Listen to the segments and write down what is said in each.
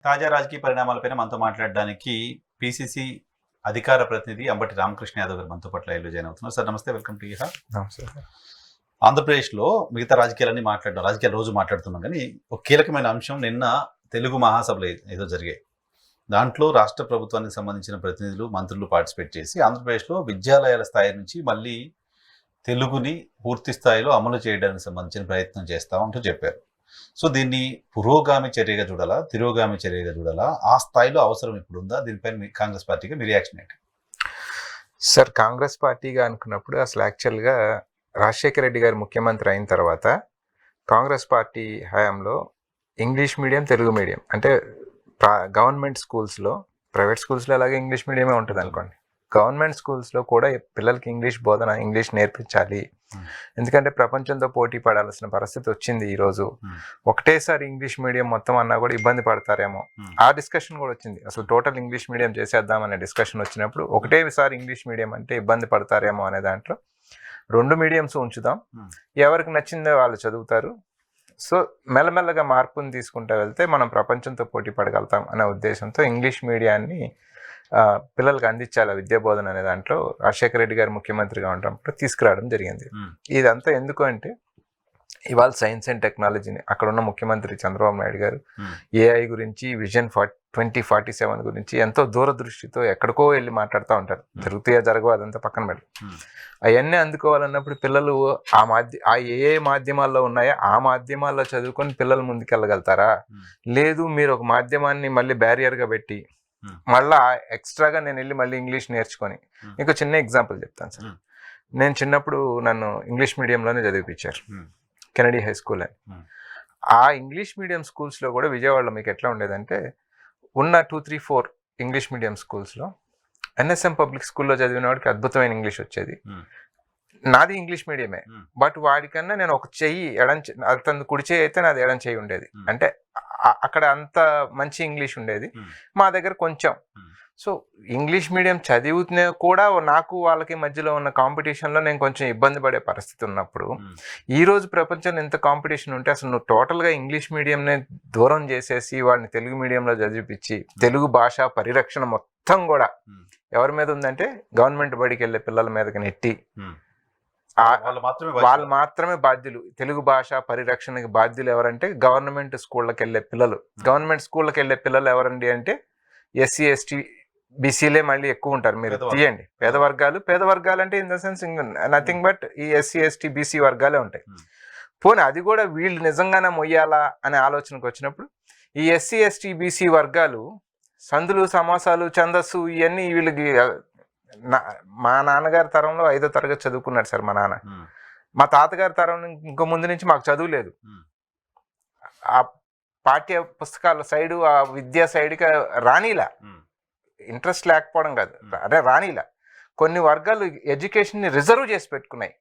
తాజా రాజకీయ పరిణామాలపైన మనతో మాట్లాడడానికి పీసీసీ అధికార ప్రతినిధి అంబటి రామకృష్ణ యాదవ్ గారు మనతో పాటు లైవ్లో జాయిన్ అవుతున్నారు. సార్ నమస్తే, వెల్కమ్ టు యూహా. నమస్తే. ఆంధ్రప్రదేశ్లో మిగతా రాజకీయాలన్నీ రాజకీయాలు రోజు మాట్లాడుతున్నాం, కానీ ఒక కీలకమైన అంశం నిన్న తెలుగు మహాసభలు ఏదో జరిగాయి. దాంట్లో రాష్ట్ర ప్రభుత్వానికి సంబంధించిన ప్రతినిధులు, మంత్రులు పార్టిసిపేట్ చేసి ఆంధ్రప్రదేశ్లో విద్యాలయాల స్థాయి నుంచి మళ్ళీ తెలుగుని పూర్తి స్థాయిలో అమలు చేయడానికి సంబంధించిన ప్రయత్నం చేస్తామంటూ చెప్పారు. సో దీన్ని పురోగామి చర్యగా చూడాలా, తిరోగామి చర్యగా చూడాలా, ఆ స్థాయిలో అవసరం ఇప్పుడు ఉందా? దీనిపైన కాంగ్రెస్ పార్టీగా మీ రియాక్షన్ ఏంటి? సార్, కాంగ్రెస్ పార్టీగా అనుకున్నప్పుడు అసలు యాక్చువల్గా రాజశేఖర రెడ్డి గారు ముఖ్యమంత్రి అయిన తర్వాత కాంగ్రెస్ పార్టీ హయాంలో ఇంగ్లీష్ మీడియం, తెలుగు మీడియం అంటే గవర్నమెంట్ స్కూల్స్లో, ప్రైవేట్ స్కూల్స్లో అలాగే ఇంగ్లీష్ మీడియమే ఉంటుంది అనుకోండి, గవర్నమెంట్ స్కూల్స్లో కూడా పిల్లలకి ఇంగ్లీష్ బోధన, ఇంగ్లీష్ నేర్పించాలి. ఎందుకంటే ప్రపంచంతో పోటీ పడాల్సిన పరిస్థితి వచ్చింది. ఈరోజు ఒకటేసారి ఇంగ్లీష్ మీడియం మొత్తం అన్నా కూడా ఇబ్బంది పడతారేమో, ఆ డిస్కషన్ కూడా వచ్చింది. అసలు టోటల్ ఇంగ్లీష్ మీడియం చేసేద్దామనే డిస్కషన్ వచ్చినప్పుడు ఒకటేసారి ఇంగ్లీష్ మీడియం అంటే ఇబ్బంది పడతారేమో అనే దాంట్లో 2 మీడియంస్ ఉంచుదాం, ఎవరికి నచ్చిందో వాళ్ళు చదువుతారు. సో మెల్లమెల్లగా మార్పుని తీసుకుంటూ వెళ్తే మనం ప్రపంచంతో పోటీ పడగలుగుతాం అనే ఉద్దేశంతో ఇంగ్లీష్ మీడియాన్ని పిల్లలకు అందించాలి విద్యా బోధన అనే దాంట్లో రాజశేఖర రెడ్డి గారు ముఖ్యమంత్రిగా ఉన్నప్పుడు తీసుకురావడం జరిగింది. ఇదంతా ఎందుకు అంటే ఇవాళ సైన్స్ అండ్ టెక్నాలజీని అక్కడ ఉన్న ముఖ్యమంత్రి చంద్రబాబు నాయుడు గారు ఏఐ గురించి, విజన్ 2047 గురించి ఎంతో దూరదృష్టితో ఎక్కడికో వెళ్ళి మాట్లాడుతూ ఉంటారు. జరుగుతాయో జరగవు అదంతా పక్కన పెట్టి, అవన్నీ అందుకోవాలన్నప్పుడు పిల్లలు ఆ ఏ మాధ్యమాల్లో ఉన్నాయో ఆ మాధ్యమాల్లో చదువుకొని పిల్లలు ముందుకెళ్ళగలుగుతారా? లేదు, మీరు ఒక మాధ్యమాన్ని మళ్ళీ బ్యారియర్గా పెట్టి మళ్ళా ఎక్స్ట్రాగా నేను వెళ్ళి మళ్ళీ ఇంగ్లీష్ నేర్చుకొని, మీకు చిన్న ఎగ్జాంపుల్ చెప్తాను సార్. నేను చిన్నప్పుడు నన్ను ఇంగ్లీష్ మీడియంలోనే చదివిపించారు, కెనడీ హై స్కూల్ అని. ఆ ఇంగ్లీష్ మీడియం స్కూల్స్లో కూడా విజయవాడలో మీకు ఎట్లా ఉండేదంటే, ఉన్న 2, 3, 4 ఇంగ్లీష్ మీడియం స్కూల్స్లో ఎన్ఎస్ఎం పబ్లిక్ స్కూల్లో చదివిన వాడికి అద్భుతమైన ఇంగ్లీష్ వచ్చేది. నాది ఇంగ్లీష్ మీడియమే, బట్ వాడికన్నా నేను ఒక చెయ్యి అతను కుడి చెయ్యి అయితే నాది ఎడం చెయ్యి ఉండేది. అంటే అక్కడ అంత మంచి ఇంగ్లీష్ ఉండేది, మా దగ్గర కొంచెం. సో ఇంగ్లీష్ మీడియం చదివితే కూడా నాకు వాళ్ళకి మధ్యలో ఉన్న కాంపిటీషన్లో నేను కొంచెం ఇబ్బంది పడే పరిస్థితి ఉన్నప్పుడు, ఈరోజు ప్రపంచంలో ఎంత కాంపిటీషన్ ఉంటే అసలు నువ్వు టోటల్గా ఇంగ్లీష్ మీడియంనే దూరం చేసేసి వాళ్ళని తెలుగు మీడియంలో చదివిపించి తెలుగు భాష పరిరక్షణ మొత్తం కూడా ఎవరి మీద ఉందంటే గవర్నమెంట్ బడికి వెళ్ళే పిల్లల మీదకి నెట్టి వాళ్ళు మాత్రమే బాధ్యులు. తెలుగు భాష పరిరక్షణకి బాధ్యులు ఎవరంటే గవర్నమెంట్ స్కూళ్ళకి వెళ్ళే పిల్లలు. గవర్నమెంట్ స్కూళ్ళకి వెళ్ళే పిల్లలు ఎవరండి అంటే ఎస్సీ, ఎస్టీ, బీసీలే మళ్ళీ ఎక్కువ ఉంటారు. మీరు తీయండి పేద వర్గాలు అంటే in the sense nothing but ఈ ఎస్సీ, ఎస్టీ, బీసీ వర్గాలే ఉంటాయి. పోనీ అది కూడా వీళ్ళు నిజంగానే మొయ్యాలా అనే ఆలోచనకు వచ్చినప్పుడు ఈ ఎస్సీ, ఎస్టీ, బీసీ వర్గాలు సందులు, సమాసాలు, ఛందస్సు ఇవన్నీ వీళ్ళకి మా నాన్నగారి తరంలో 5వ తరగతి చదువుకున్నాడు సార్ మా నాన్న. మా తాతగారి తరం ఇంకో ముందు నుంచి మాకు చదువు లేదు. ఆ పాఠ్య పుస్తకాల సైడు, ఆ విద్యా సైడ్కి రానిలా, ఇంట్రెస్ట్ లేకపోవడం కాదు, రానిలా. కొన్ని వర్గాలు ఎడ్యుకేషన్ని రిజర్వ్ చేసి పెట్టుకున్నాయి.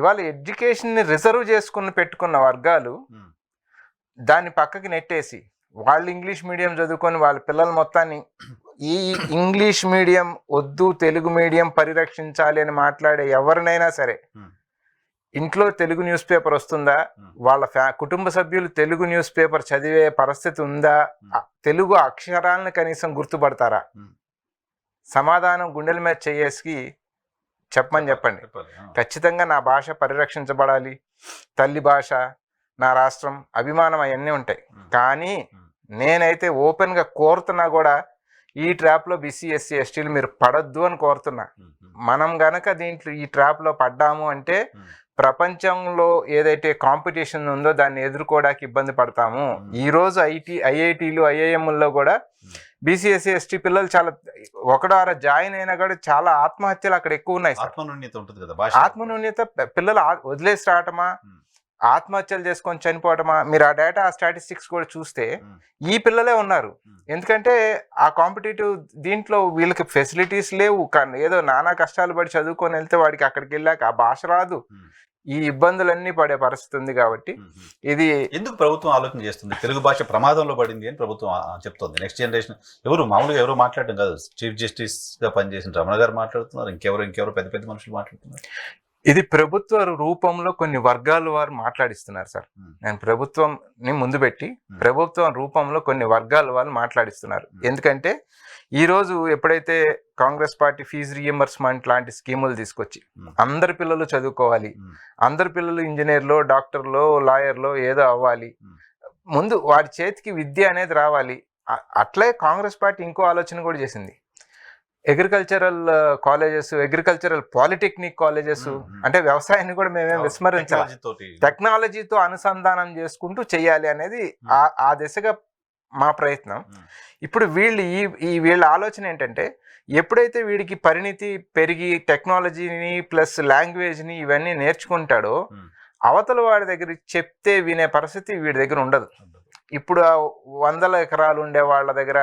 ఇవాళ ఎడ్యుకేషన్ని రిజర్వ్ పెట్టుకున్న వర్గాలు దాన్ని పక్కకి నెట్టేసి వాళ్ళు ఇంగ్లీష్ మీడియం చదువుకొని వాళ్ళ పిల్లల మొత్తాన్ని ఈ ఇంగ్లీష్ మీడియం వద్దు, తెలుగు మీడియం పరిరక్షించాలి అని మాట్లాడే ఎవరినైనా సరే, ఇంట్లో తెలుగు న్యూస్ పేపర్ వస్తుందా, వాళ్ళ కుటుంబ సభ్యులు తెలుగు న్యూస్ పేపర్ చదివే పరిస్థితి ఉందా, తెలుగు అక్షరాలను కనీసం గుర్తుపడతారా? సమాధానం గుండెల మీద చేసి చెప్పండి. ఖచ్చితంగా నా భాష పరిరక్షించబడాలి, తల్లి భాష, నా రాష్ట్రం, అభిమానం అవన్నీ ఉంటాయి. కానీ నేనైతే ఓపెన్గా కోరుతున్నా కూడా ఈ ట్రాప్లో బీసీ, ఎస్సీ, ఎస్టీలు మీరు పడద్దు అని కోరుతున్నా. మనం గనక ఈ ట్రాప్లో పడ్డాము అంటే ప్రపంచంలో ఏదైతే కాంపిటీషన్ ఉందో దాన్ని ఎదుర్కోవడానికి ఇబ్బంది పడతాము. ఈరోజు ఐఐటీలు, ఐఐఎంల్లో కూడా బీసీ, ఎస్సీ, ఎస్టీ పిల్లలు చాలా ఒకడార జాయిన్ అయినా కూడా చాలా ఆత్మహత్యలు అక్కడ ఎక్కువ ఉన్నాయి. ఆత్మన్యూన్యత పిల్లలు వదిలేసి రావటమా, ఆత్మహత్యలు చేసుకొని చనిపోవటమా, మీరు ఆ డేటా, ఆ స్టాటిస్టిక్స్ కూడా చూస్తే ఈ పిల్లలే ఉన్నారు. ఎందుకంటే ఆ కాంపిటేటివ్ దీంట్లో వీళ్ళకి ఫెసిలిటీస్ లేవు, కానీ ఏదో నానా కష్టాలు పడి చదువుకొని వెళ్తే వాడికి అక్కడికి వెళ్ళాక ఆ భాష రాదు, ఈ ఇబ్బందులన్నీ పడే పరిస్థితి ఉంది. కాబట్టి ఇది ఎందుకు ప్రభుత్వం ఆలోచన చేస్తుంది? తెలుగు భాష ప్రమాదంలో పడింది అని ప్రభుత్వం చెప్తుంది. నెక్స్ట్ జనరేషన్ ఎవరు మాట్లాడడం కాదు, చీఫ్ జస్టిస్ గా పనిచేసిన రమణ గారు మాట్లాడుతున్నారు, ఇంకెవరో పెద్ద పెద్ద మనుషులు మాట్లాడుతున్నారు. ఇది ప్రభుత్వ రూపంలో కొన్ని వర్గాల వారు మాట్లాడిస్తున్నారు సార్. నేను ప్రభుత్వంని ముందు పెట్టి ప్రభుత్వం రూపంలో కొన్ని వర్గాల వాళ్ళు మాట్లాడిస్తున్నారు. ఎందుకంటే ఈరోజు ఎప్పుడైతే కాంగ్రెస్ పార్టీ ఫీజు రీఎంబర్స్మెంట్ లాంటి స్కీములు తీసుకొచ్చి అందరి పిల్లలు చదువుకోవాలి, అందరి పిల్లలు ఇంజనీర్లో, డాక్టర్లో, లాయర్లో ఏదో అవ్వాలి, ముందు వాడి చేతికి విద్య అనేది రావాలి. అట్లే కాంగ్రెస్ పార్టీ ఇంకో ఆలోచన కూడా చేసింది. Agricultural colleges, agricultural polytechnic colleges, అంటే వ్యవసాయాన్ని కూడా మేమేం విస్మరించాలి, టెక్నాలజీతో అనుసంధానం చేసుకుంటూ చెయ్యాలి అనేది ఆ దిశగా మా ప్రయత్నం. ఇప్పుడు వీళ్ళ ఆలోచన ఏంటంటే, ఎప్పుడైతే వీడికి పరిణితి పెరిగి టెక్నాలజీని ప్లస్ లాంగ్వేజ్ని ఇవన్నీ నేర్చుకుంటాడో అవతల వాడి దగ్గర చెప్తే వినే పరిస్థితి వీడి దగ్గర ఉండదు. ఇప్పుడు 100 ఎకరాలు ఉండే వాళ్ళ దగ్గర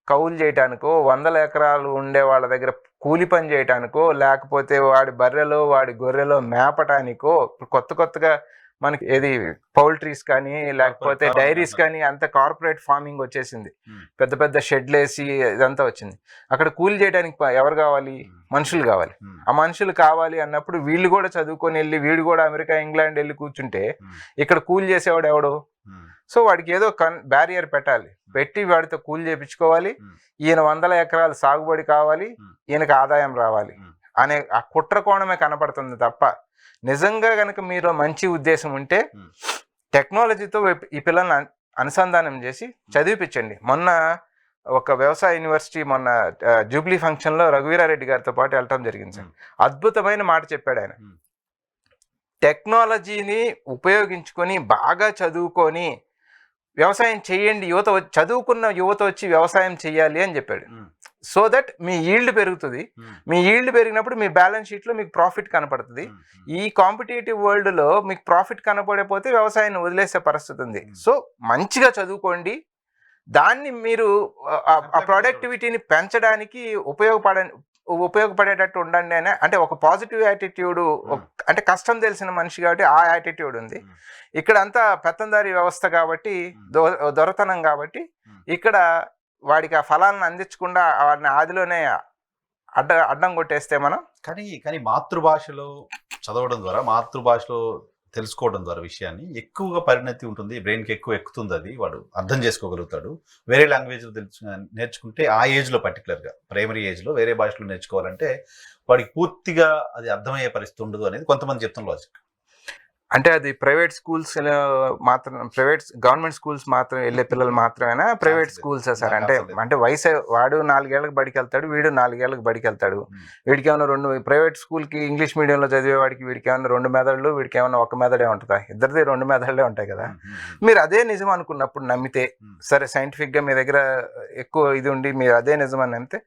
కౌలు చేయటానికో, 100 ఎకరాలు ఉండే వాళ్ళ దగ్గర కూలి పని చేయటానికో, లేకపోతే వాడి బర్రెలో వాడి గొర్రెలో మేపటానికో, కొత్తగా మనకి ఏది పౌల్ట్రీస్ కానీ లేకపోతే డైరీస్ కానీ అంత కార్పొరేట్ ఫార్మింగ్ వచ్చేసింది. పెద్ద పెద్ద షెడ్లు వేసి ఇదంతా వచ్చింది. అక్కడ కూలి చేయడానికి ఎవరు కావాలి? మనుషులు కావాలి. ఆ మనుషులు కావాలి అన్నప్పుడు వీళ్ళు కూడా చదువుకొని వెళ్ళి, వీడు కూడా అమెరికా, ఇంగ్లాండ్ వెళ్ళి కూర్చుంటే ఇక్కడ కూలి చేసేవాడు ఎవడు? సో వాడికి ఏదో బ్యారియర్ పెట్టాలి, పెట్టి వాడితో కూలి చేయించుకోవాలి. ఈయన 100 ఎకరాలు సాగుబడి కావాలి, ఈయనకు ఆదాయం రావాలి అనే ఆ కుట్ర కోణమే కనపడుతుంది తప్ప, నిజంగా కనుక మీరు మంచి ఉద్దేశం ఉంటే టెక్నాలజీతో ఈ పిల్లల్ని అనుసంధానం చేసి చదివిపించండి. మొన్న ఒక వ్యవసాయ యూనివర్సిటీ మొన్న జూబ్లీ ఫంక్షన్లో రఘువీరారెడ్డి గారితో పాటు వెళ్ళటం జరిగింది సార్. అద్భుతమైన మాట చెప్పాడు ఆయన. టెక్నాలజీని ఉపయోగించుకొని బాగా చదువుకొని వ్యవసాయం చేయండి, చదువుకున్న యువత వచ్చి వ్యవసాయం చేయాలి అని చెప్పాడు. సో దట్ మీ ఈల్డ్ పెరుగుతుంది. మీ ఈల్డ్ పెరిగినప్పుడు మీ బ్యాలెన్స్ షీట్లో మీకు ప్రాఫిట్ కనపడుతుంది. ఈ కాంపిటేటివ్ వరల్డ్లో మీకు ప్రాఫిట్ కనపడకపోతే వ్యవసాయాన్ని వదిలేసే పరిస్థితి ఉంది. సో మంచిగా చదువుకోండి, దాన్ని మీరు ఆ ప్రొడక్టివిటీని పెంచడానికి ఉపయోగపడేటట్టు ఉండండి అని. అంటే ఒక పాజిటివ్ యాటిట్యూడ్, అంటే కష్టం తెలిసిన మనిషి కాబట్టి ఆ యాటిట్యూడ్ ఉంది. ఇక్కడ అంతా పెత్తందారీ వ్యవస్థ కాబట్టి, దొరతనం కాబట్టి, ఇక్కడ వాడికి ఆ ఫలాలను అందించకుండా వాడిని ఆదిలోనే అడ్డం కొట్టేస్తే మనం. కానీ మాతృభాషలో చదవడం ద్వారా, మాతృభాషలో తెలుసుకోవడం ద్వారా విషయాన్ని ఎక్కువగా పరిణతి ఉంటుంది, బ్రెయిన్కి ఎక్కువ ఎక్కుతుంది, అది వాడు అర్థం చేసుకోగలుగుతాడు. వేరే లాంగ్వేజ్ నేర్చుకుంటే ఆ ఏజ్లో, పర్టికులర్గా ప్రైమరీ ఏజ్లో వేరే భాషలో నేర్చుకోవాలంటే వాడికి పూర్తిగా అది అర్థమయ్యే పరిస్థితి ఉండదు అనేది కొంతమంది చెప్తున్న లాజిక్. అంటే అది ప్రైవేట్ స్కూల్స్ మాత్రం, గవర్నమెంట్ స్కూల్స్ మాత్రం వెళ్ళే పిల్లలు మాత్రమేనా? Private schools sir? అంటే వయసు వాడు 4 ఏళ్ళకి బడికి వెళ్తాడు, వీడు 4 ఏళ్ళకి బడికి వెళ్తాడు. వీడికి ఏమైనా 2 ప్రైవేట్ స్కూల్కి ఇంగ్లీష్ మీడియంలో చదివేవాడికి వీడికి ఏమైనా 2 మెదళ్ళు, వీడికి ఏమైనా 1 మెదడే ఉంటుందా? ఇద్దరిది 2 మెదళ్ళే ఉంటాయి కదా. మీరు అదే నిజం అనుకున్నప్పుడు నమ్మితే సరే, సైంటిఫిక్గా మీ దగ్గర ఎక్కువ ఇది ఉండి మీరు అదే నిజం అని నమ్మితే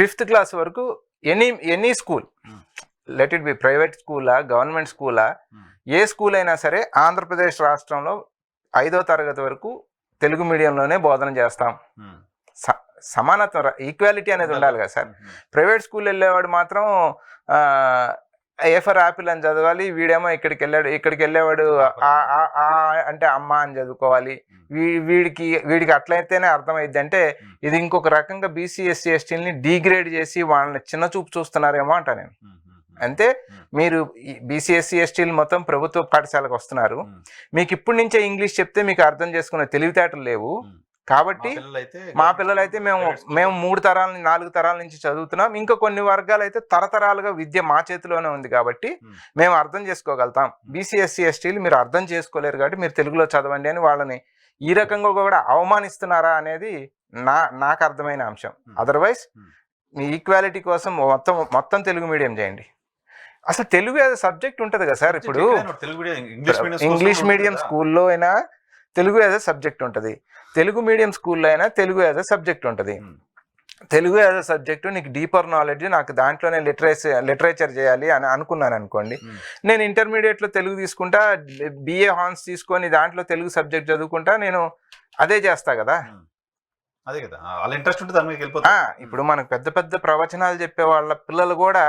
5th క్లాస్ వరకు any school, let it be private స్కూలా, గవర్నమెంట్ స్కూలా, ఏ స్కూల్ అయినా సరే ఆంధ్రప్రదేశ్ రాష్ట్రంలో 5వ తరగతి వరకు తెలుగు మీడియంలోనే బోధన చేస్తాం. సమానత్వం, ఈక్వాలిటీ అనేది ఉండాలి కదా సార్. ప్రైవేట్ స్కూల్ వెళ్ళేవాడు మాత్రం ఏ ఫర్ యాపిల్ అని చదవాలి, వీడేమో ఇక్కడికి వెళ్ళేవాడు అంటే అమ్మ అని చదువుకోవాలి. వీడికి అట్లయితేనే అర్థమైంది. అంటే ఇది ఇంకొక రకంగా బీసీ ఎస్సీ ఎస్టీలని డీగ్రేడ్ చేసి వాళ్ళని చిన్న చూపు చూస్తున్నారేమో అంట నేను. అంటే మీరు బీసీఎస్సీ ఎస్టీలు మొత్తం ప్రభుత్వ పాఠశాలకు వస్తున్నారు, మీకు ఇప్పటి నుంచే ఇంగ్లీష్ చెప్తే మీకు అర్థం చేసుకునే తెలివితేటలు లేవు. కాబట్టి మా పిల్లలైతే మేము 3 తరాల 4 తరాల నుంచి చదువుతున్నాం. ఇంకా కొన్ని వర్గాలు అయితే తరతరాలుగా విద్య మా చేతిలోనే ఉంది కాబట్టి మేము అర్థం చేసుకోగలుగుతాం. బీసీఎస్సీ ఎస్టీలు మీరు అర్థం చేసుకోలేరు కాబట్టి మీరు తెలుగులో చదవండి అని వాళ్ళని ఈ రకంగా కూడా అవమానిస్తున్నారా అనేది నాకు అర్థమైన అంశం. అదర్వైజ్ మీ ఈక్వాలిటీ కోసం మొత్తం తెలుగు మీడియం చేయండి. అసలు తెలుగు యాజ్ సబ్జెక్ట్ ఉంటుంది కదా సార్. ఇప్పుడు ఇంగ్లీష్ మీడియం స్కూల్లో అయినా తెలుగు యాజ్ సబ్జెక్ట్ ఉంటుంది, తెలుగు మీడియం స్కూల్లో అయినా తెలుగు యాజ్ సబ్జెక్ట్ ఉంటుంది. తెలుగు యాజ్ సబ్జెక్టు నీకు డీపర్ నాలెడ్జ్, నాకు దాంట్లోనే లిటరేచర్ చేయాలి అని అనుకున్నాను అనుకోండి, నేను ఇంటర్మీడియట్లో తెలుగు తీసుకుంటా, బిఏ హాన్స్ తీసుకొని దాంట్లో తెలుగు సబ్జెక్ట్ చదువుకుంటా, నేను అదే చేస్తా కదా. అదే కదా, వాళ్ళ ఇంట్రెస్ట్ ఉంటే దాని మీద వెళ్ళిపోతా. ఇప్పుడు మనకు పెద్ద పెద్ద ప్రవచనాలు చెప్పే వాళ్ళ పిల్లలు కూడా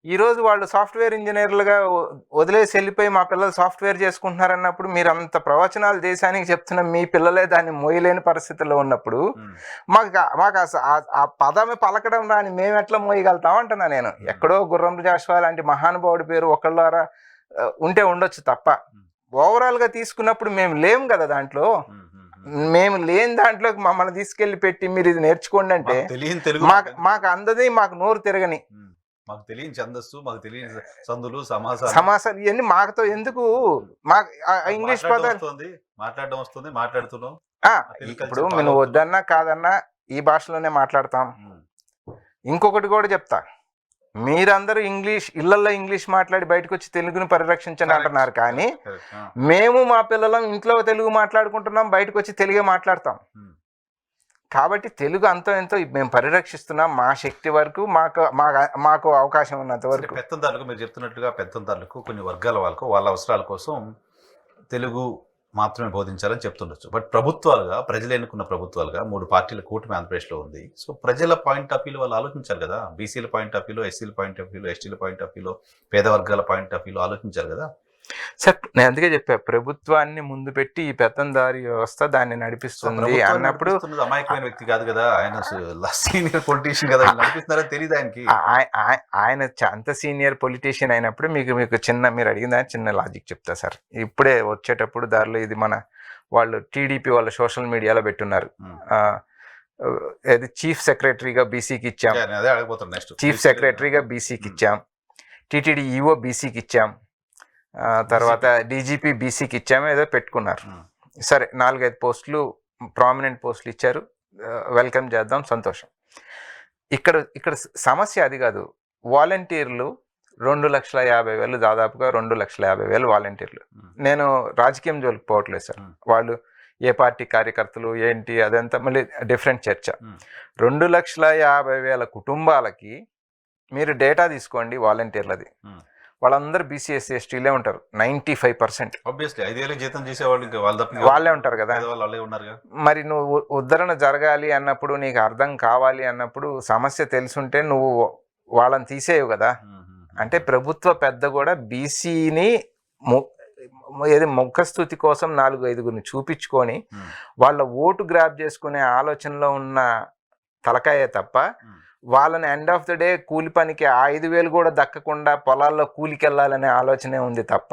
ఈ రోజు వాళ్ళు సాఫ్ట్వేర్ ఇంజనీర్లుగా వదిలేసి వెళ్ళిపోయి మా పిల్లలు సాఫ్ట్వేర్ చేసుకుంటున్నారు అన్నప్పుడు మీరు అంత ప్రవచనాలు దేశానికి చెప్తున్న మీ పిల్లలే దాన్ని మోయలేని పరిస్థితుల్లో ఉన్నప్పుడు మాకు ఆ పదమే పలకడం రాని మేము ఎట్లా మోయగలుగుతాం అంటున్నా నేను. ఎక్కడో గుర్రం జాషువా లాంటి మహానుభావుడి పేరు ఒకళ్ళ ఉంటే ఉండొచ్చు తప్ప ఓవరాల్ గా తీసుకున్నప్పుడు మేము లేము కదా దాంట్లో. మేము లేని దాంట్లోకి మమ్మల్ని తీసుకెళ్లి పెట్టి మీరు ఇది నేర్చుకోండి అంటే మాకు అందది, మాకు నోరు తిరగని, మాకు తెలియని ఛందస్సు, మాకు తెలియని సందులు సమాసాలు ఇవన్నీ మాకుతో ఎందుకు? మాకు ఇంగ్లీష్ పదాలు మాట్లాడడం వస్తుంది, మాట్లాడుతున్నాం. ఇప్పుడు నువ్వు వద్దన్నా కాదన్నా ఈ భాషలోనే మాట్లాడతాం. ఇంకొకటి కూడా చెప్తా, మీరందరూ ఇళ్లలో ఇంగ్లీష్ మాట్లాడి బయటకు వచ్చి తెలుగుని పరిరక్షించండి అంటున్నారు, కానీ మేము మా పిల్లలం ఇంట్లో తెలుగు మాట్లాడుకుంటున్నాం, బయటకు వచ్చి తెలుగే మాట్లాడతాం. కాబట్టి తెలుగు అంతో ఎంతో మేము పరిరక్షిస్తున్నాం మా శక్తి వరకు, మాకు అవకాశం ఉన్నంత వరకు. పెత్తందారులకు మీరు చెప్తున్నట్టుగా పెత్తందారులకు కొన్ని వర్గాల వాళ్ళకు వాళ్ళ అవసరాల కోసం తెలుగు మాత్రమే బోధించాలని చెప్తుండొచ్చు. బట్ ప్రభుత్వాలుగా, ప్రజలు ఎన్నుకున్న ప్రభుత్వాలుగా 3 పార్టీల కూటమి ఆంధ్రప్రదేశ్లో ఉంది. సో ప్రజల పాయింట్ ఆఫ్ వ్యూలో వాళ్ళు ఆలోచించాలి కదా. బీసీల పాయింట్ ఆఫ్ వ్యూలో, ఎస్సీల పాయింట్ ఆఫ్ వ్యూలో, ఎస్టీల పాయింట్ ఆఫ్ వ్యూలో, పేద వర్గాల పాయింట్ ఆఫ్ వ్యూలో ఆలోచించాలి కదా. సార్ నేను అందుకే చెప్పా, ప్రభుత్వాన్ని ముందు పెట్టి ఈ పెత్తందారి వ్యవస్థ దాన్ని నడిపిస్తుంది అన్నప్పుడు అమాయకమైన వ్యక్తి కాదు కదా ఆయన, సీనియర్ పొలిటీషియన్ కదా, నడిపిస్తున్నారని తెలియదు ఆయనకి. ఆయన అంత సీనియర్ పొలిటీషియన్ అయినప్పుడు మీకు మీరు అడిగిన చిన్న లాజిక్ చెప్తా సార్. ఇప్పుడే వచ్చేటప్పుడు దారిలో ఇది వాళ్ళు టీడీపీ వాళ్ళ సోషల్ మీడియాలో పెట్టున్నారు, చీఫ్ సెక్రటరీగా బీసీకి ఇచ్చాం, చీఫ్ సెక్రటరీగా బీసీకి ఇచ్చాం, టీటీడీ ఈఓ బీసీకి ఇచ్చాం, తర్వాత డీజీపీ బీసీకి ఇచ్చాము, ఏదో పెట్టుకున్నారు. సరే 4-5 పోస్టులు, ప్రామినెంట్ పోస్టులు ఇచ్చారు, వెల్కమ్ చేద్దాం, సంతోషం. ఇక్కడ సమస్య అది కాదు. వాలంటీర్లు 2,50,000, దాదాపుగా 2,50,000 వాలంటీర్లు. నేను రాజకీయం జోలికి పోవట్లేదు సార్, వాళ్ళు ఏ పార్టీ కార్యకర్తలు ఏంటి అదంతా మళ్ళీ డిఫరెంట్ చర్చ. 2,50,000 కుటుంబాలకి మీరు డేటా తీసుకోండి వాలంటీర్లది, వాళ్ళందరూ బీసీ ఎస్సీ ఎస్టీలే ఉంటారు 95%. వాళ్ళే ఉంటారు కదా. మరి నువ్వు ఉద్ధరణ జరగాలి అన్నప్పుడు, నీకు అర్థం కావాలి అన్నప్పుడు, సమస్య తెలుసుంటే నువ్వు వాళ్ళని తీసేయవు కదా. అంటే ప్రభుత్వ పెద్ద కూడా బీసీని ఏది ముఖస్థుతి కోసం 4-5 చూపించుకొని వాళ్ళ ఓటు గ్రాప్ చేసుకునే ఆలోచనలో ఉన్న తలకాయే తప్ప, వాళ్ళని ఎండ్ ఆఫ్ ద డే కూలి పనికి 5,000 కూడా దక్కకుండా పొలాల్లో కూలికి వెళ్ళాలనే ఆలోచనే ఉంది తప్ప,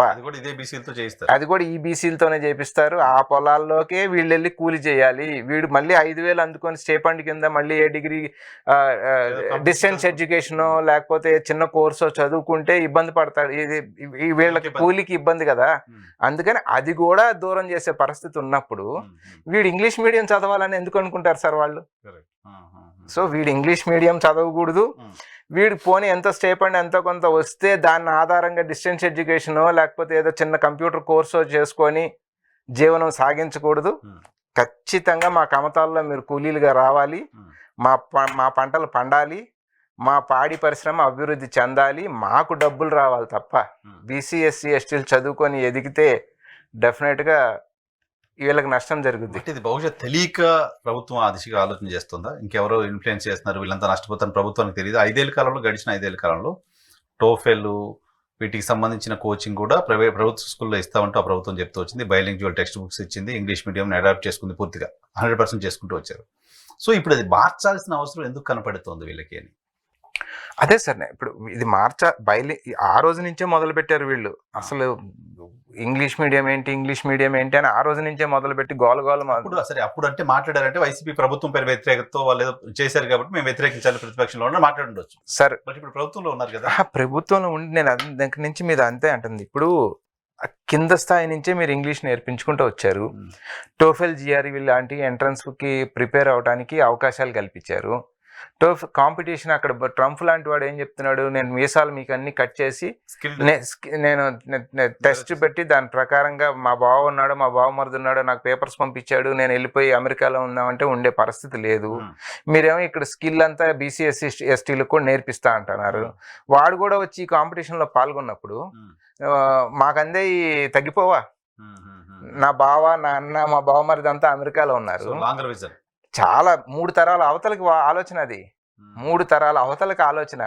అది కూడా ఈ బీసీలతోనే చేపిస్తారు. ఆ పొలాల్లోకే వీళ్ళు వెళ్ళి కూలి చేయాలి, వీడు మళ్ళీ 5,000 అందుకొని స్టేపండ్ కింద మళ్ళీ ఏ డిగ్రీ డిస్టెన్స్ ఎడ్యుకేషనో లేకపోతే చిన్న కోర్సో చదువుకుంటే ఇబ్బంది పడతాడు. ఇది వీళ్ళకి కూలికి ఇబ్బంది కదా. అందుకని అది కూడా దూరం చేసే పరిస్థితి ఉన్నప్పుడు వీడు ఇంగ్లీష్ మీడియం చదవాలని ఎందుకు అనుకుంటారు సార్ వాళ్ళు? సో వీడు ఇంగ్లీష్ మీడియం చదవకూడదు, వీడు పోనీ ఎంత స్టేపండ్ ఎంతో కొంత వస్తే దాన్ని ఆధారంగా డిస్టెన్స్ ఎడ్యుకేషనో లేకపోతే ఏదో చిన్న కంప్యూటర్ కోర్సో చేసుకొని జీవనం సాగించకూడదు. ఖచ్చితంగా మా కమతాల్లో మీరు కూలీలుగా రావాలి, మా పంటలు పండాలి, మా పాడి పరిశ్రమ అభివృద్ధి చెందాలి, మాకు డబ్బులు రావాలి తప్ప బీసీ ఎస్సీ ఎస్టీలు చదువుకొని ఎదిగితే డెఫినెట్గా వీళ్ళకి నష్టం జరుగుద్ది. ఇది బహుశా తెలియక ప్రభుత్వం ఆ దిశగా ఆలోచన చేస్తుందా? ఇంకెవరో ఇన్ఫ్లుయెన్స్ చేస్తున్నారు, వీళ్ళంతా నష్టపోతారు ప్రభుత్వానికి తెలియదు. 5 ఏళ్ళ కాలంలో, గడిచిన 5 ఏళ్ళ కాలంలో టోఫెల్ వీటికి సంబంధించిన కోచింగ్ కూడా ప్రభుత్వ స్కూల్లో ఇస్తామంటూ ఆ ప్రభుత్వం చెప్తూ వచ్చింది. బైలింగ్యువల్ టెక్స్ట్ బుక్స్ ఇచ్చింది, ఇంగ్లీష్ మీడియం అడాప్ట్ చేసుకుంది, పూర్తిగా 100% చేసుకుంటూ వచ్చారు. సో ఇప్పుడు అది మార్చాల్సిన అవసరం ఎందుకు కనపడుతోంది వీళ్ళకి అని? అదే సార్, ఇప్పుడు ఇది ఆ రోజు నుంచే మొదలు పెట్టారు వీళ్ళు. అసలు ఇంగ్లీష్ మీడియం ఏంటి అని ఆ రోజు నుంచే మొదలుపెట్టి గోలగోల. సరే, అప్పుడు అంటే మాట్లాడారంటే వైసీపీ ప్రభుత్వం పేరు వ్యతిరేకతతో వాళ్ళు ఏదో చేశారు కాబట్టి మేము వ్యతిరేకించాలి, ప్రతిపక్షంలో మాట్లాడుండొచ్చు సార్. బట్ ఇప్పుడు ప్రభుత్వంలో ఉన్నారు కదా. ప్రభుత్వంలో ఉండి నేను దగ్గర నుంచి మీద అంతే అంటుంది. ఇప్పుడు కింద స్థాయి నుంచే మీరు ఇంగ్లీష్ నేర్పించుకుంటూ వచ్చారు. టోఫెల్ జిఆర్ఈ లాంటి ఎంట్రన్స్కి ప్రిపేర్ అవడానికి అవకాశాలు కల్పించారు. కాంపిటీషన్ అక్కడ ట్రంప్ లాంటి వాడు ఏం చెప్తున్నాడు, నేను మీసాలు మీకు అన్ని కట్ చేసి నేను టెస్ట్ పెట్టి దాని ప్రకారంగా మా బావ ఉన్నాడు, మా బావమరుదు ఉన్నాడు, నాకు పేపర్స్ పంపించాడు, నేను వెళ్ళిపోయి అమెరికాలో ఉన్నామంటే ఉండే పరిస్థితి లేదు. మీరేమో ఇక్కడ స్కిల్ అంతా బీసీ ఎస్సీ ఎస్టీలకు కూడా నేర్పిస్తా అంటున్నారు. వాడు కూడా వచ్చి ఈ కాంపిటీషన్లో పాల్గొన్నప్పుడు మాకందే తగ్గిపోవా? నా బావ, నా అన్న, మా బావమరిది అంతా అమెరికాలో ఉన్నారు. చాలా 3 తరాల అవతలకి ఆలోచన అది. 3 తరాల అవతలకి ఆలోచన.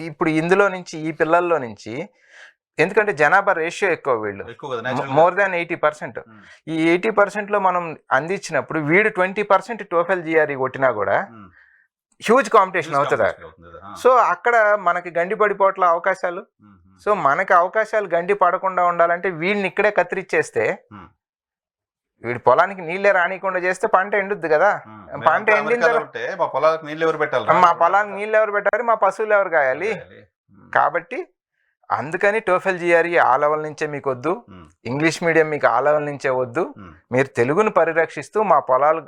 ఇప్పుడు ఇందులో నుంచి ఈ పిల్లల్లో నుంచి, ఎందుకంటే జనాభా రేషియో ఎక్కువ, వీళ్ళు మోర్ దాన్ 80%. ఈ 80%లో మనం అందించినప్పుడు వీడు 20% టోఫెల్ జిఆర్ఈ కొట్టినా కూడా హ్యూజ్ కాంపిటీషన్ అవుతుందా? సో అక్కడ మనకి గండి పడిపోవట్ల అవకాశాలు. సో మనకి అవకాశాలు గండి పడకుండా ఉండాలంటే వీడిని ఇక్కడే కత్తిరిచ్చేస్తే, వీడి పొలానికి నీళ్ళే రానికుండా చేస్తే పంట ఎండుద్ది కదా. పంట ఎండిన తర్వాత మా పొలానికి నీళ్ళు ఎవరు పెట్టాలి, మా పశువులు ఎవరు కాయాలి? కాబట్టి అందుకని టోఫెల్ జిఆర్ఈ ఆ లెవెల్ నుంచే మీకు వద్దు, ఇంగ్లీష్ మీడియం మీకు ఆ లెవెల్ నుంచే వద్దు. మీరు తెలుగును పరిరక్షిస్తూ మా పొలాలు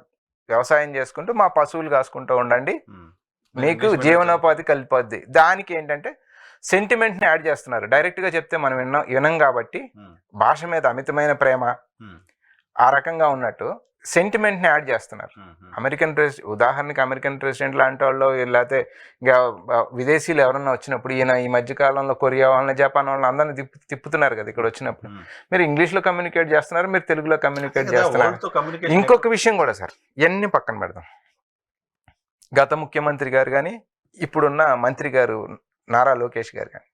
వ్యవసాయం చేసుకుంటూ మా పశువులు కాసుకుంటూ ఉండండి, మీకు జీవనోపాధి కలిపొద్ది. దానికి ఏంటంటే సెంటిమెంట్ని యాడ్ చేస్తున్నారు. డైరెక్ట్గా చెప్తే మనం వినం కాబట్టి భాష మీద అమితమైన ప్రేమ ఆ రకంగా ఉన్నట్టు సెంటిమెంట్ని యాడ్ చేస్తున్నారు. ఉదాహరణకి అమెరికన్ ప్రెసిడెంట్ లాంటి వాళ్ళు, లేకపోతే ఇంకా విదేశీయులు ఎవరన్నా వచ్చినప్పుడు, ఈయన ఈ మధ్యకాలంలో కొరియా వాళ్ళని, జపాన్ వాళ్ళని అందరిని తిప్పుతున్నారు కదా ఇక్కడ వచ్చినప్పుడు. మీరు ఇంగ్లీష్లో కమ్యూనికేట్ చేస్తున్నారు, మీరు తెలుగులో కమ్యూనికేట్ చేస్తున్నారు. ఇంకొక విషయం కూడా సార్, ఇవన్నీ పక్కన పెడదాం. గత ముఖ్యమంత్రి గారు కానీ, ఇప్పుడున్న మంత్రి గారు నారా లోకేష్ గారు కానీ,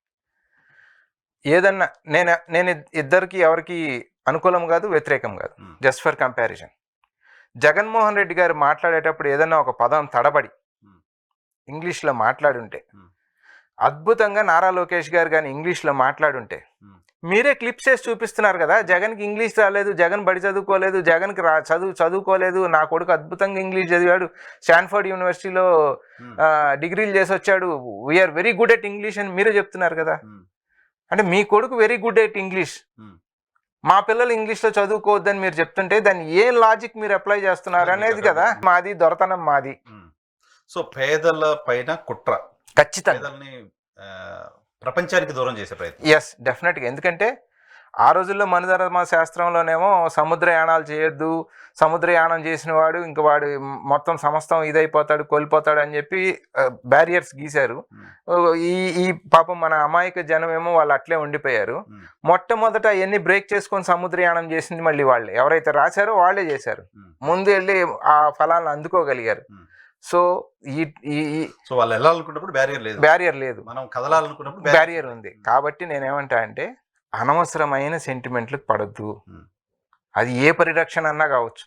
ఏదన్నా నేను ఇద్దరికి ఎవరికి అనుకూలం కాదు, వ్యతిరేకం కాదు, just for comparison. Jaganmohan Reddy గారు మాట్లాడేటప్పుడు ఏదన్నా ఒక పదం తడబడి ఇంగ్లీష్లో మాట్లాడుంటే, అద్భుతంగా నారా లోకేష్ గారు కానీ ఇంగ్లీష్లో మాట్లాడుంటే, మీరే క్లిప్స్ వేసి చూపిస్తున్నారు కదా, జగన్కి ఇంగ్లీష్ రాలేదు, జగన్ బడి చదువుకోలేదు, జగన్కి చదువుకోలేదు, నా కొడుకు అద్భుతంగా ఇంగ్లీష్ చదివాడు, స్టాన్ఫర్డ్ యూనివర్సిటీలో డిగ్రీలు చేసి వచ్చాడు, we are very good at English అని మీరే చెప్తున్నారు కదా. అంటే మీ కొడుకు వెరీ గుడ్ ఎట్ ఇంగ్లీష్, మా పిల్లలు ఇంగ్లీష్లో చదువుకోవద్దని మీరు చెప్తుంటే దాన్ని ఏ లాజిక్ మీరు అప్లై చేస్తున్నారు అనేది కదా. మాది దొరతనం మాది. సో పేదల పైన కుట్ర ఖచ్చితంగా ప్రపంచానికి దూరం చేసే ప్రయత్నం. ఎస్, డెఫినెట్గా. ఎందుకంటే ఆ రోజుల్లో మనుధర్మ శాస్త్రంలోనేమో సముద్రయానాలు చేయొద్దు, సముద్రయానం చేసిన వాడు ఇంక వాడు మొత్తం సమస్తం ఇదైపోతాడు, కోల్పోతాడు అని చెప్పి బ్యారియర్స్ గీశారు. ఈ పాపం మన అమాయక జనం ఏమో వాళ్ళు అట్లే ఉండిపోయారు. మొట్టమొదట అవన్నీ బ్రేక్ చేసుకొని సముద్రయానం చేసింది మళ్ళీ వాళ్ళే, ఎవరైతే రాశారో వాళ్ళే చేశారు, ముందు వెళ్ళి ఆ ఫలాలను అందుకోగలిగారు. సో వాళ్ళు వెళ్ళాలనుకున్నప్పుడు బ్యారియర్ లేదు, మనం కదలాలనుకున్నప్పుడు బ్యారియర్ ఉంది. కాబట్టి నేనేమంటా అంటే అనవసరమైన సెంటిమెంట్లకు పడద్దు. అది ఏ పరిరక్షణ అన్నా కావచ్చు,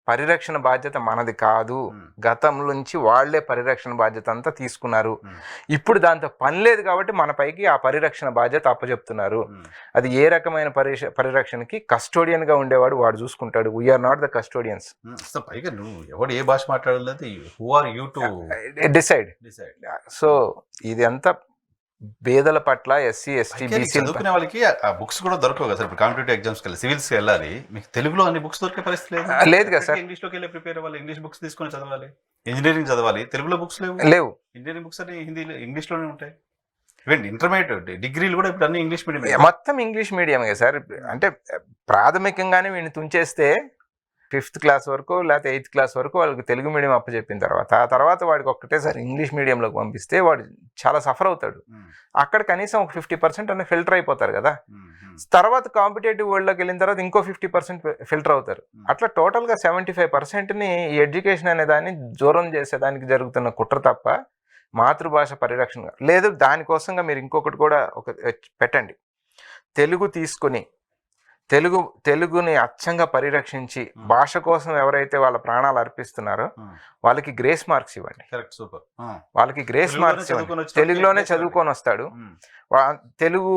పరిరక్షణ బాధ్యత మనది కాదు. గతం నుంచి వాళ్లే పరిరక్షణ బాధ్యత అంతా తీసుకున్నారు. ఇప్పుడు దాంతో పని లేదు కాబట్టి మన పైకి ఆ పరిరక్షణ బాధ్యత అప్పచెప్తున్నారు. అది ఏ రకమైన పరిరక్షణకి కస్టోడియన్ గా ఉండేవాడు వాడు చూసుకుంటాడు. We are not the custodians. పైగా నువ్వు ఎవడు ఏ భాష మాట్లాడలేదు, who are you to decide. So ఇది అంతా పేదల పట్ల, ఎస్సీ ఎస్టీ బీసీ చదువుకునే వాళ్ళకి ఆ బుక్స్ కూడా దొరకవు కదా సార్. ఇప్పుడు కాంపిటేటివ్ ఎగ్జామ్స్కి వెళ్ళి సివిల్స్కి వెళ్ళాలి, మీకు తెలుగులో అన్ని బుక్స్ దొరికే పరిస్థితి లేదు కదా సార్. ఇంగ్లీష్లోకి వెళ్ళి ప్రిపేర్ అవ్వాలి, ఇంగ్లీష్ బుక్స్ తీసుకొని చదవాలి, ఇంజనీరింగ్ చదవాలి, తెలుగులో బుక్స్ లేవు. ఇంజనీరింగ్ బుక్స్ అన్ని హిందీలో ఇంగ్లీష్లోనే ఉంటాయి. ఈవెన్ ఇంటర్మీడియట్ డిగ్రీలు కూడా ఇప్పుడు అన్ని ఇంగ్లీష్ మీడియం, మొత్తం ఇంగ్లీష్ మీడియమే సార్. అంటే ప్రాథమికంగానే వీడిని తుంచేస్తే 5th క్లాస్ వరకు లేకపోతే 8th క్లాస్ వరకు వాళ్ళకి తెలుగు మీడియం అప్పచెప్పిన తర్వాత, ఆ తర్వాత వాడికి ఒక్కటేసారి ఇంగ్లీష్ మీడియంలోకి పంపిస్తే వాడు చాలా సఫర్ అవుతాడు. అక్కడ కనీసం ఒక 50% అనే ఫిల్టర్ అయిపోతారు కదా. తర్వాత కాంపిటేటివ్ వరల్డ్లోకి వెళ్ళిన తర్వాత ఇంకో 50% ఫిల్టర్ అవుతారు. అట్లా టోటల్గా 75%ని ఈ ఎడ్యుకేషన్ అనే దాన్ని దూరం చేసేదానికి జరుగుతున్న కుట్ర తప్ప మాతృభాష పరిరక్షణ లేదు. దానికోసంగా మీరు ఇంకొకటి కూడా పెట్టండి. తెలుగు తీసుకుని తెలుగుని అచ్చంగా పరిరక్షించి భాష కోసం ఎవరైతే వాళ్ళ ప్రాణాలు అర్పిస్తున్నారో వాళ్ళకి గ్రేస్ మార్క్స్ ఇవ్వండి. వాళ్ళకి గ్రేస్ మార్క్స్ ఇవ్వండి. తెలుగులోనే చదువుకొని వస్తాడు, తెలుగు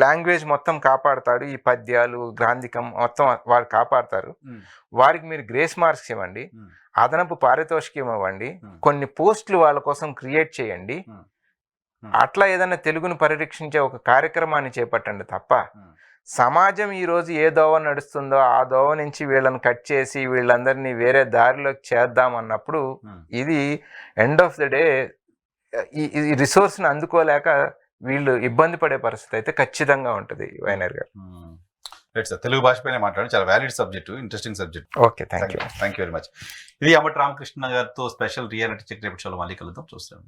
లాంగ్వేజ్ మొత్తం కాపాడుతాడు, ఈ పద్యాలు గ్రాంధికం మొత్తం వాడు కాపాడుతారు. వారికి మీరు గ్రేస్ మార్క్స్ ఇవ్వండి, అదనపు పారితోషికం ఇవ్వండి, కొన్ని పోస్టులు వాళ్ళ కోసం క్రియేట్ చేయండి. అట్లా ఏదైనా తెలుగును పరిరక్షించే ఒక కార్యక్రమాన్ని చేపట్టండి తప్ప సమాజం ఈరోజు ఏ దోవ నడుస్తుందో ఆ దోవ నుంచి వీళ్ళని కట్ చేసి వీళ్ళందరినీ వేరే దారిలోకి చేద్దామన్నప్పుడు ఇది ఎండ్ ఆఫ్ ద డే ఈ రిసోర్స్ని అందుకోలేక వీళ్ళు ఇబ్బంది పడే పరిస్థితి అయితే ఖచ్చితంగా ఉంటుంది. వైనర్ గారు తెలుగు భాష పైన మాట్లాడి చాలా valid subject, interesting subject. Okay, thank you very much. ఇది అంబటి రామకృష్ణ గారితో స్పెషల్ రియాలిటీ చెక్ రేపటి షోలో మళ్ళీ కలుద్దాం. చూస్తాం.